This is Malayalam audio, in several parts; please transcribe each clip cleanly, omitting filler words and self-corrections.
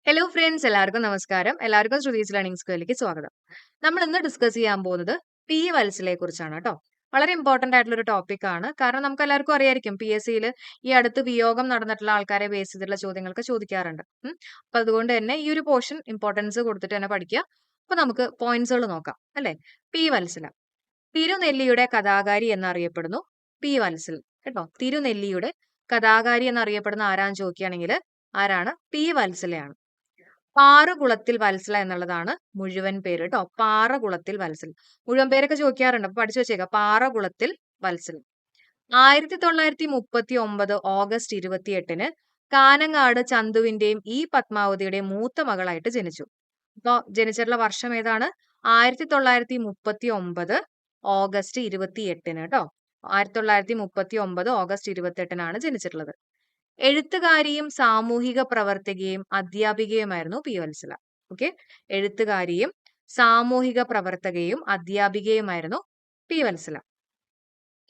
ഹലോ ഫ്രണ്ട്സ്, എല്ലാവർക്കും നമസ്കാരം. എല്ലാവർക്കും ശ്രുതീസ് ലേണിംഗ് സ്കൂളിലേക്ക് സ്വാഗതം. നമ്മൾ ഇന്ന് ഡിസ്കസ് ചെയ്യാൻ പോകുന്നത് പി വത്സലയെ കുറിച്ചാണ് കേട്ടോ. വളരെ ഇമ്പോർട്ടന്റ് ആയിട്ടുള്ള ഒരു ടോപ്പിക് ആണ്. കാരണം നമുക്ക് എല്ലാവർക്കും അറിയായിരിക്കും PSC-യിൽ ഈ അടുത്ത് വിയോഗം നടന്നിട്ടുള്ള ആൾക്കാരെ ബേസ് ചെയ്തിട്ടുള്ള ചോദ്യങ്ങൾക്ക് ചോദിക്കാറുണ്ട്. അപ്പൊ അതുകൊണ്ട് തന്നെ ഈ ഒരു പോർഷൻ ഇമ്പോർട്ടൻസ് കൊടുത്തിട്ട് തന്നെ പഠിക്കുക. അപ്പൊ നമുക്ക് പോയിന്റ്സുകൾ നോക്കാം അല്ലെ. പി വത്സല തിരുനെല്ലിയുടെ കഥാകാരി എന്നറിയപ്പെടുന്നു പി വത്സൽ കേട്ടോ. തിരുനെല്ലിയുടെ കഥാകാരി എന്നറിയപ്പെടുന്ന ആരാന്ന് ചോദിക്കുകയാണെങ്കിൽ ആരാണ്? പി വത്സലയാണ്. പാറകുളത്തിൽ വത്സല എന്നുള്ളതാണ് മുഴുവൻ പേര് കേട്ടോ. പാറകുളത്തിൽ വത്സൽ. മുഴുവൻ പേരൊക്കെ ചോദിക്കാറുണ്ട്. അപ്പൊ പഠിച്ചു വെച്ചേക്കാം. പാറകുളത്തിൽ വത്സൽ. 1939 ഓഗസ്റ്റ് 28-ന് കാനങ്ങാട് ചന്തുവിന്റെയും പത്മാവതിയുടെയും മൂത്ത മകളായിട്ട് ജനിച്ചു. അപ്പൊ ജനിച്ചിട്ടുള്ള വർഷം ഏതാണ്? 1939 ഓഗസ്റ്റ് 28-ന് കേട്ടോ. 1939 ഓഗസ്റ്റ് 28-നാണ് ജനിച്ചിട്ടുള്ളത്. എഴുത്തുകാരിയും സാമൂഹിക പ്രവർത്തകയും അധ്യാപികയുമായിരുന്നു പി വത്സല. ഓക്കെ, എഴുത്തുകാരിയും സാമൂഹിക പ്രവർത്തകയും അധ്യാപികയുമായിരുന്നു പി വത്സല.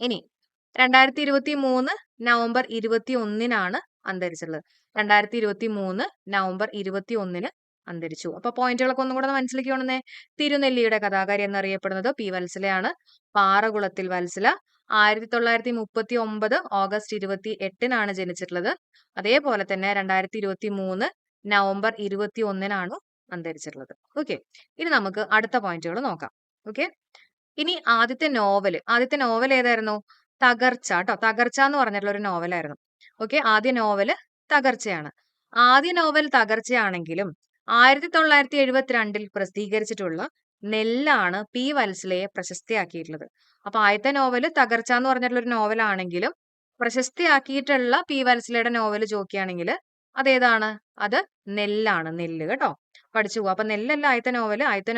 ഇനി 2023 നവംബർ 21-നാണ് അന്തരിച്ചിട്ടുള്ളത്. 2023 നവംബർ 21-ന് അന്തരിച്ചു. അപ്പൊ പോയിന്റുകളൊക്കെ ഒന്നും കൂടെ മനസ്സിലാക്കിയോണേ. തിരുനെല്ലിയുടെ കഥാകാരി എന്നറിയപ്പെടുന്നത് പി വത്സലയാണ്. പാറകുളത്തിൽ വത്സല 1939 ഓഗസ്റ്റ് 28-നാണ് ജനിച്ചിട്ടുള്ളത്. അതേപോലെ തന്നെ 2023 നവംബർ 21-നാണ് അന്തരിച്ചിട്ടുള്ളത്. ഓക്കെ, ഇനി നമുക്ക് അടുത്ത പോയിന്റുകൾ നോക്കാം. ഓക്കെ, ഇനി ആദ്യത്തെ നോവൽ ഏതായിരുന്നു? തകർച്ച കേട്ടോ. തകർച്ച എന്ന് പറഞ്ഞിട്ടുള്ള ഒരു നോവലായിരുന്നു. ഓക്കെ, ആദ്യ നോവല് തകർച്ചയാണ്. ആദ്യ നോവൽ തകർച്ചയാണെങ്കിലും 1972 പ്രസിദ്ധീകരിച്ചിട്ടുള്ള നെല്ലാണ് പി വത്സലയെ പ്രശസ്തിയാക്കിയിട്ടുള്ളത്. അപ്പൊ ആദ്യത്തെ നോവല് തകർച്ച എന്ന് പറഞ്ഞിട്ടുള്ള ഒരു നോവലാണെങ്കിലും പ്രശസ്തിയാക്കിയിട്ടുള്ള പി വത്സലയുടെ നോവൽ ചോദിക്കുകയാണെങ്കിൽ അതേതാണ്? അത് നെല്ലാണ്. നെല്ല് കേട്ടോ. പഠിച്ചു പോകും. അപ്പൊ നെല്ലല്ല ആദ്യത്തെ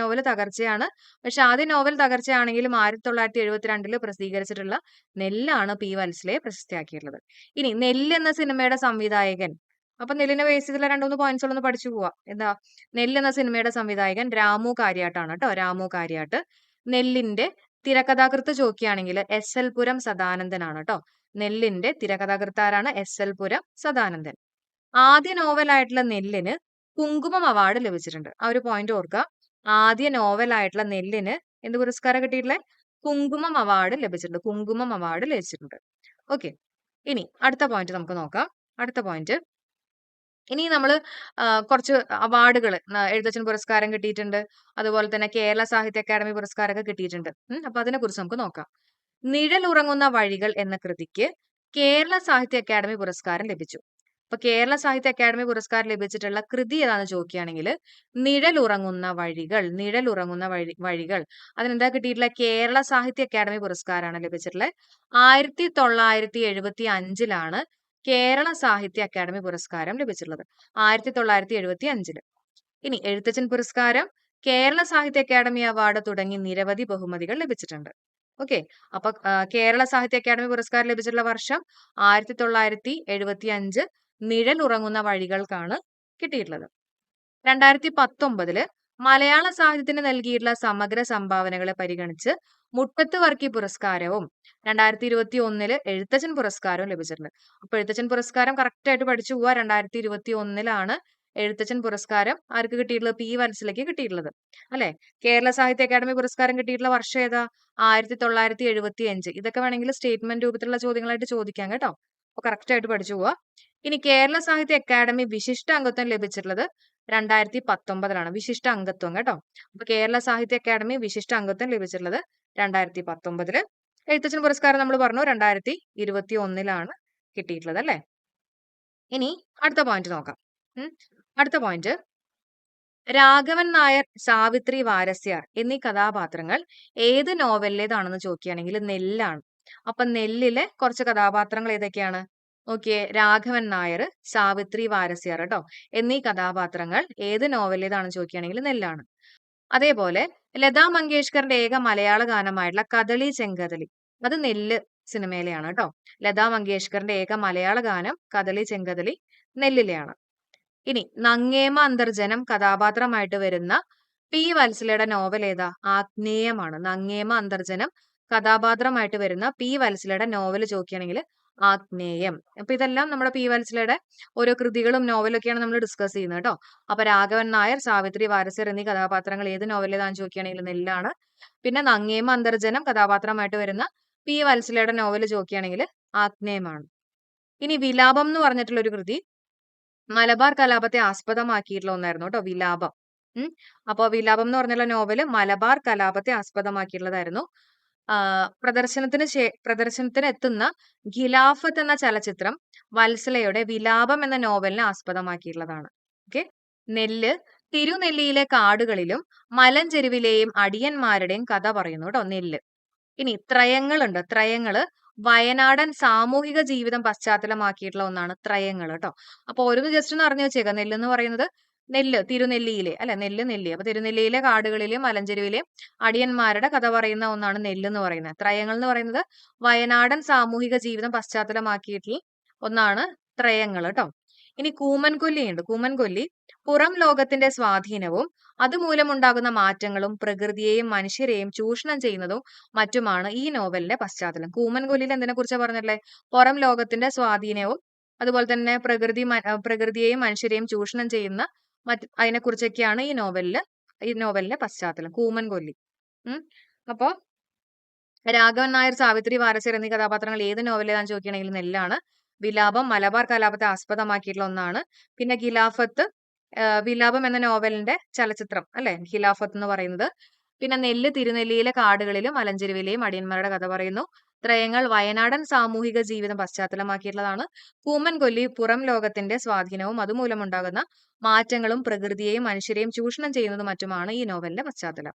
നോവല് തകർച്ചയാണ്. പക്ഷെ ആദ്യ നോവൽ തകർച്ചയാണെങ്കിലും 1972 പ്രസിദ്ധീകരിച്ചിട്ടുള്ള നെല്ലാണ് പി വത്സലയെ പ്രശസ്തിയാക്കിയിട്ടുള്ളത്. ഇനി നെല്ല് എന്ന സിനിമയുടെ സംവിധായകൻ. അപ്പൊ നെല്ലിനെ ബേസ് ചെയ്തുള്ള 2-3 പോയിന്റ്സ് ഒന്ന് പഠിച്ചു പോവാം. എന്താ? നെല്ല് എന്ന സിനിമയുടെ സംവിധായകൻ രാമു കാര്യാട്ടാണ് കേട്ടോ. രാമു കാര്യാട്ട്. നെല്ലിന്റെ തിരക്കഥാകൃത്ത് ചോദിക്കുകയാണെങ്കിൽ SL പുരം സദാനന്ദനാണ് കേട്ടോ. നെല്ലിന്റെ തിരക്കഥാകൃത്ത് ആരാണ്? SL പുരം സദാനന്ദൻ. ആദ്യ നോവലായിട്ടുള്ള നെല്ലിന് കുങ്കുമം അവാർഡ് ലഭിച്ചിട്ടുണ്ട്. ആ ഒരു പോയിന്റ് ഓർക്കുക. ആദ്യ നോവലായിട്ടുള്ള നെല്ലിന് എന്ത് പുരസ്കാരം കിട്ടിയിട്ടുള്ളത്? കുങ്കുമം അവാർഡ് ലഭിച്ചിട്ടുണ്ട്. കുങ്കുമം അവാർഡ് ലഭിച്ചിട്ടുണ്ട്. ഓക്കെ, ഇനി അടുത്ത പോയിന്റ് നമുക്ക് നോക്കാം. അടുത്ത പോയിന്റ്, ഇനി നമ്മൾ കുറച്ച് അവാർഡുകൾ, എഴുത്തച്ഛൻ പുരസ്കാരം കിട്ടിയിട്ടുണ്ട്. അതുപോലെ തന്നെ കേരള സാഹിത്യ അക്കാദമി പുരസ്കാരമൊക്കെ കിട്ടിയിട്ടുണ്ട്. അപ്പൊ അതിനെ കുറിച്ച് നമുക്ക് നോക്കാം. നിഴലുറങ്ങുന്ന വഴികൾ എന്ന കൃതിക്ക് കേരള സാഹിത്യ അക്കാദമി പുരസ്കാരം ലഭിച്ചു. അപ്പൊ കേരള സാഹിത്യ അക്കാദമി പുരസ്കാരം ലഭിച്ചിട്ടുള്ള കൃതി ഏതാണെന്ന് ചോദിക്കുകയാണെങ്കിൽ നിഴലുറങ്ങുന്ന വഴികൾ. അതിനെന്താ കിട്ടിയിട്ടുള്ള? കേരള സാഹിത്യ അക്കാദമി പുരസ്കാരമാണ് ലഭിച്ചിട്ടുള്ളത്. 1975-ലാണ് കേരള സാഹിത്യ അക്കാദമി പുരസ്കാരം ലഭിച്ചിട്ടുള്ളത്. 1975-ല്. ഇനി എഴുത്തച്ഛൻ പുരസ്കാരം, കേരള സാഹിത്യ അക്കാദമി അവാർഡ് തുടങ്ങി നിരവധി ബഹുമതികൾ ലഭിച്ചിട്ടുണ്ട്. ഓക്കെ, അപ്പൊ കേരള സാഹിത്യ അക്കാദമി പുരസ്കാരം ലഭിച്ചിട്ടുള്ള വർഷം 1975. നിഴൽ ഉറങ്ങുന്ന വഴികൾക്കാണ് കിട്ടിയിട്ടുള്ളത്. 2019 മലയാള സാഹിത്യത്തിന് നൽകിയിട്ടുള്ള സമഗ്ര സംഭാവനകളെ പരിഗണിച്ച് മുട്ടത്ത് വർക്കി പുരസ്കാരവും 2021 എഴുത്തച്ഛൻ പുരസ്കാരവും ലഭിച്ചിട്ടുണ്ട്. അപ്പൊ എഴുത്തച്ഛൻ പുരസ്കാരം കറക്റ്റ് ആയിട്ട് പഠിച്ചു പോവുക. 2021 എഴുത്തച്ഛൻ പുരസ്കാരം ആർക്ക് കിട്ടിയിട്ടുള്ളത്? പി വത്സലയ്ക്ക് കിട്ടിയിട്ടുള്ളത് അല്ലെ. കേരള സാഹിത്യ അക്കാദമി പുരസ്കാരം കിട്ടിയിട്ടുള്ള വർഷം ഏതാ? 1975. ഇതൊക്കെ വേണമെങ്കിൽ സ്റ്റേറ്റ്മെന്റ് രൂപത്തിലുള്ള ചോദ്യങ്ങളായിട്ട് ചോദിക്കാം കേട്ടോ. അപ്പൊ കറക്റ്റ് ആയിട്ട് പഠിച്ചു പോവുക. ഇനി കേരള സാഹിത്യ അക്കാദമി വിശിഷ്ട അംഗത്വം ലഭിച്ചിട്ടുള്ളത് 2019-ലാണ്. വിശിഷ്ട അംഗത്വം കേട്ടോ. അപ്പൊ കേരള സാഹിത്യ അക്കാദമി വിശിഷ്ട അംഗത്വം ലഭിച്ചിട്ടുള്ളത് 2019. എഴുത്തച്ഛൻ പുരസ്കാരം നമ്മൾ പറഞ്ഞു 2021-ലാണ് കിട്ടിയിട്ടുള്ളത് അല്ലെ. ഇനി അടുത്ത പോയിന്റ് നോക്കാം. അടുത്ത പോയിന്റ്, രാഘവൻ നായർ, സാവിത്രി വാരസ്യാർ എന്നീ കഥാപാത്രങ്ങൾ ഏത് നോവലിലേതാണെന്ന് ചോദിക്കുകയാണെങ്കിൽ നെല്ലാണ്. അപ്പൊ നെല്ലിലെ കുറച്ച് കഥാപാത്രങ്ങൾ ഏതൊക്കെയാണ്? ഓക്കെ, രാഘവൻ നായർ, സാവിത്രി വാരസ്യാർ കേട്ടോ എന്നീ കഥാപാത്രങ്ങൾ ഏത് നോവലിലേതാണെന്ന് ചോദിക്കുകയാണെങ്കിൽ നെല്ലാണ്. അതേപോലെ ലതാ മങ്കേഷ്കറിന്റെ ഏക മലയാള ഗാനമായിട്ടുള്ള കദളി ചെങ്കദളി, അത് നെല്ല് സിനിമയിലെയാണ് കേട്ടോ. ലതാ മങ്കേഷ്കറിന്റെ ഏക മലയാള ഗാനം കദളി ചെങ്കദളി നെല്ലിലെയാണ്. ഇനി നങ്ങേമ അന്തർജനം കഥാപാത്രമായിട്ട് വരുന്ന പി വത്സലയുടെ നോവൽ ഏതാ? ആഗ്നേയമാണ്. നങ്ങേമ അന്തർജനം കഥാപാത്രമായിട്ട് വരുന്ന പി വത്സലയുടെ നോവൽ ചോദിക്കുകയാണെങ്കിൽ ആഗ്നേയം. അപ്പൊ ഇതെല്ലാം നമ്മുടെ പി വത്സലയുടെ ഓരോ കൃതികളും നോവലൊക്കെയാണ് നമ്മൾ ഡിസ്കസ് ചെയ്യുന്നത് കേട്ടോ. അപ്പൊ രാഘവൻ നായർ, സാവിത്രി, വാരസ്യർ എന്നീ കഥാപാത്രങ്ങൾ ഏത് നോവലിലേതാന്ന് ചോദിക്കുകയാണെങ്കിൽ നെല്ലാണ്. പിന്നെ നങ്ങേമ അന്തർജനം കഥാപാത്രമായിട്ട് വരുന്ന പി വത്സലയുടെ നോവൽ ചോദിക്കുകയാണെങ്കിൽ ആഗ്നേയമാണ്. ഇനി വിലാപം എന്ന് പറഞ്ഞിട്ടുള്ള ഒരു കൃതി മലബാർ കലാപത്തെ ആസ്പദമാക്കിയിട്ടുള്ള ഒന്നായിരുന്നു കേട്ടോ, വിലാപം. അപ്പൊ വിലാപം എന്ന് പറഞ്ഞുള്ള നോവല് മലബാർ കലാപത്തെ ആസ്പദമാക്കിയിട്ടുള്ളതായിരുന്നു. പ്രദർശനത്തിന് എത്തുന്ന ഖിലാഫത്ത് എന്ന ചലച്ചിത്രം വത്സലയുടെ വിലാപം എന്ന നോവലിനെ ആസ്പദമാക്കിയിട്ടുള്ളതാണ്. ഓക്കെ. നെല്ല് തിരുനെല്ലിയിലെ കാടുകളിലും മലഞ്ചെരുവിലെയും അടിയന്മാരുടെയും കഥ പറയുന്നു കേട്ടോ, നെല്ല്. ഇനി ത്രയങ്ങളുണ്ട്. ത്രയങ്ങള് വയനാടൻ സാമൂഹിക ജീവിതം പശ്ചാത്തലമാക്കിയിട്ടുള്ള ഒന്നാണ് ത്രയങ്ങൾ കേട്ടോ. അപ്പൊ ഓരോന്ന് ജസ്റ്റ് ഒന്ന് അറിഞ്ഞു വെച്ചേക്കാം. നെല്ല് എന്ന് പറയുന്നത് തിരുനെല്ലിയിലെ അല്ലെ, നെല്ലി. അപ്പൊ തിരുനെല്ലിയിലെ കാടുകളിലെയും മലഞ്ചെരുവിലെയും അടിയന്മാരുടെ കഥ പറയുന്ന ഒന്നാണ് നെല്ല് എന്ന് പറയുന്നത്. ത്രയങ്ങൾ എന്ന് പറയുന്നത് വയനാടൻ സാമൂഹിക ജീവിതം പശ്ചാത്തലമാക്കിയിട്ടുള്ള ഒന്നാണ് ത്രയങ്ങൾ കേട്ടോ. ഇനി കൂമൻകൊല്ലിയുണ്ട്. കൂമൻകൊല്ലി പുറം ലോകത്തിന്റെ സ്വാധീനവും അതുമൂലമുണ്ടാകുന്ന മാറ്റങ്ങളും പ്രകൃതിയെയും മനുഷ്യരെയും ചൂഷണം ചെയ്യുന്നതും മറ്റുമാണ് ഈ നോവലിന്റെ പശ്ചാത്തലം. കൂമൻകൊല്ലിയിൽ എന്തിനെ കുറിച്ചാ പറഞ്ഞല്ലേ? പുറം ലോകത്തിന്റെ സ്വാധീനവും അതുപോലെ തന്നെ പ്രകൃതിയെയും മനുഷ്യരെയും ചൂഷണം ചെയ്യുന്ന അതിനെക്കുറിച്ചൊക്കെയാണ് ഈ നോവലിന്റെ പശ്ചാത്തലം. കൂമൻകൊല്ലി. അപ്പോ രാഘവൻ നായർ, സാവിത്രി, വാരസ്യർ എന്നീ കഥാപാത്രങ്ങൾ ഏത് നോവലിലാന്ന് ചോദിക്കുകയാണെങ്കിൽ നെല്ലാണ്. വിലാപം മലബാർ കലാപത്തെ ആസ്പദമാക്കിയിട്ടുള്ള ഒന്നാണ്. പിന്നെ വിലാപം എന്ന നോവലിന്റെ ചലച്ചിത്രം അല്ലെ, ഖിലാഫത്ത് എന്ന് പറയുന്നത്. പിന്നെ നെല്ല് തിരുനെല്ലിയിലെ കാടുകളിലും മലഞ്ചെരുവിലെയും അടിയന്മാരുടെ കഥ പറയുന്നു. ത്രയങ്ങൾ വയനാടൻ സാമൂഹിക ജീവിതം പശ്ചാത്തലമാക്കിയിട്ടുള്ളതാണ്. കൂമൻകൊല്ലി പുറം ലോകത്തിന്റെ സ്വാധീനവും അതുമൂലമുണ്ടാകുന്ന മാറ്റങ്ങളും പ്രകൃതിയെയും മനുഷ്യരെയും ചൂഷണം ചെയ്യുന്നതും മറ്റുമാണ് ഈ നോവലിന്റെ പശ്ചാത്തലം.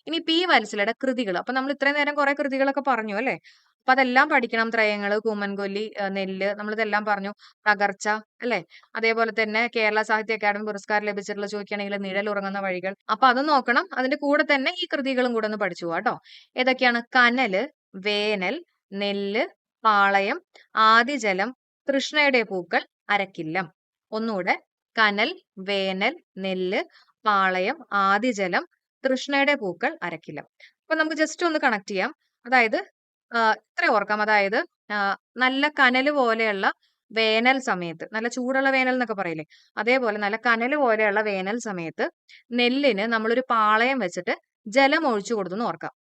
ഇനി പി വത്സലയുടെ കൃതികൾ. അപ്പൊ നമ്മൾ ഇത്രയും നേരം കുറെ കൃതികളൊക്കെ പറഞ്ഞു അല്ലെ. അപ്പൊ അതെല്ലാം പഠിക്കണം. ത്രയങ്ങള്, കൂമൻകൊല്ലി, നെല്ല്, നമ്മളിതെല്ലാം പറഞ്ഞു. തകർച്ച അല്ലെ. അതേപോലെ തന്നെ കേരള സാഹിത്യ അക്കാദമി പുരസ്കാരം ലഭിച്ചിട്ടുള്ള ചോദിക്കുകയാണെങ്കിൽ നിഴലുറങ്ങുന്ന വഴികൾ. അപ്പൊ അത് നോക്കണം. അതിന്റെ കൂടെ തന്നെ ഈ കൃതികളും കൂടെ ഒന്ന് പഠിച്ചു പോവാട്ടോ. ഏതൊക്കെയാണ്? കനല്, വേനൽ, നെല്ല്, പാളയം, ആദിജലം, തൃഷ്ണയുടെ പൂക്കൾ, അരക്കില്ലം. ഒന്നുകൂടെ. കനൽ, വേനൽ, നെല്ല്, പാളയം, ആദിജലം, തൃഷ്ണയുടെ പൂക്കൾ, അരക്കില്ലം. അപ്പൊ നമുക്ക് ജസ്റ്റ് ഒന്ന് കണക്ട് ചെയ്യാം. അതായത് ഇത്ര ഓർക്കാം. അതായത് നല്ല കനല് പോലെയുള്ള വേനൽ സമയത്ത്, നല്ല ചൂടുള്ള വേനൽ എന്നൊക്കെ പറയില്ലേ, അതേപോലെ നല്ല കനല് പോലെയുള്ള വേനൽ സമയത്ത് നെല്ലിന് നമ്മളൊരു പാളയം വെച്ചിട്ട് ജലം ഒഴിച്ചു കൊടുത്തു ഓർക്കാം.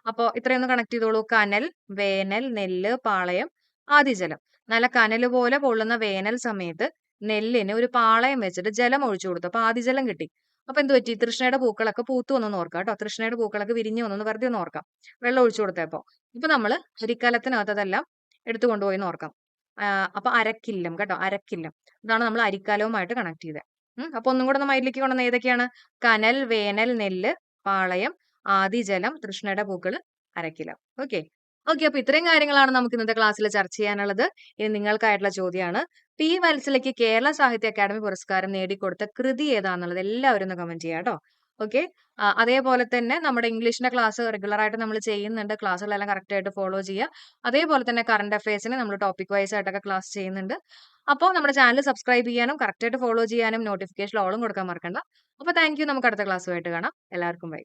അപ്പോ ഇത്രയൊന്ന് കണക്ട് ചെയ്തോളൂ. കനൽ, വേനൽ, നെല്ല്, പാളയം, ആദിജലം. നല്ല കനല് പോലെ പൊള്ളുന്ന വേനൽ സമയത്ത് നെല്ലിന് ഒരു പാളയം വെച്ചിട്ട് ജലം ഒഴിച്ചു കൊടുത്തു. അപ്പൊ ആദിജലം കിട്ടി. അപ്പൊ എന്ത് പറ്റി? തൃഷ്ണയുടെ പൂക്കളൊക്കെ പൂത്തു വന്നു ഓർക്കാം കേട്ടോ. തൃഷ്ണയുടെ പൂക്കളൊക്കെ വിരിഞ്ഞു വന്നു വെറുതെ ഒന്ന് ഓർക്കാം, വെള്ളം ഒഴിച്ചു കൊടുത്തപ്പോ. ഇപ്പൊ നമ്മള് അരിക്കലത്തിനകത്ത് അതെല്ലാം എടുത്തു കൊണ്ടുപോയി ഓർക്കാം. അപ്പൊ അരക്കില്ലം കേട്ടോ, അരക്കില്ലം. ഇതാണ് നമ്മൾ അരിക്കാലവുമായിട്ട് കണക്ട് ചെയ്തത്. അപ്പൊ ഒന്നും കൂടെ ഒന്ന് മൈൻഡിലേക്ക് കൊണ്ടുവന്ന ഏതൊക്കെയാണ്? കനൽ, വേനൽ, നെല്ല്, പാളയം, ആദിജലം, തൃഷ്ണയുടെ പൂക്കള്, അരക്കില്ലം. ഓക്കെ. അപ്പൊ ഇത്രയും കാര്യങ്ങളാണ് നമുക്ക് ഇന്നത്തെ ക്ലാസ്സിൽ ചർച്ച ചെയ്യാനുള്ളത്. ഇനി നിങ്ങൾക്കായിട്ടുള്ള ചോദ്യമാണ്, പി വത്സലയ്ക്ക് കേരള സാഹിത്യ അക്കാദമി പുരസ്കാരം നേടിക്കൊടുത്ത കൃതി ഏതാന്നുള്ളത് എല്ലാവരും ഒന്ന് കമന്റ് ചെയ്യാം കേട്ടോ. ഓക്കെ. അതേപോലെ തന്നെ നമ്മുടെ ഇംഗ്ലീഷിന്റെ ക്ലാസ് റെഗുലർ ആയിട്ട് നമ്മൾ ചെയ്യുന്നുണ്ട്. ക്ലാസ്സുകളെല്ലാം കറക്റ്റ് ആയിട്ട് ഫോളോ ചെയ്യുക. അതേപോലെ തന്നെ കറണ്ട് അഫയേഴ്സിന് നമ്മൾ ടോപ്പിക് വൈസ് ആയിട്ടൊക്കെ ക്ലാസ് ചെയ്യുന്നുണ്ട്. അപ്പോൾ നമ്മുടെ ചാനൽ സബ്സ്ക്രൈബ് ചെയ്യാനും കറക്റ്റ് ആയിട്ട് ഫോളോ ചെയ്യാനും നോട്ടിഫിക്കേഷൻ ഓളും കൊടുക്കാൻ മറക്കണ്ട. അപ്പൊ താങ്ക് യു. നമുക്ക് അടുത്ത ക്ലാസ്സുമായിട്ട് കാണാം. എല്ലാവർക്കും ബൈ.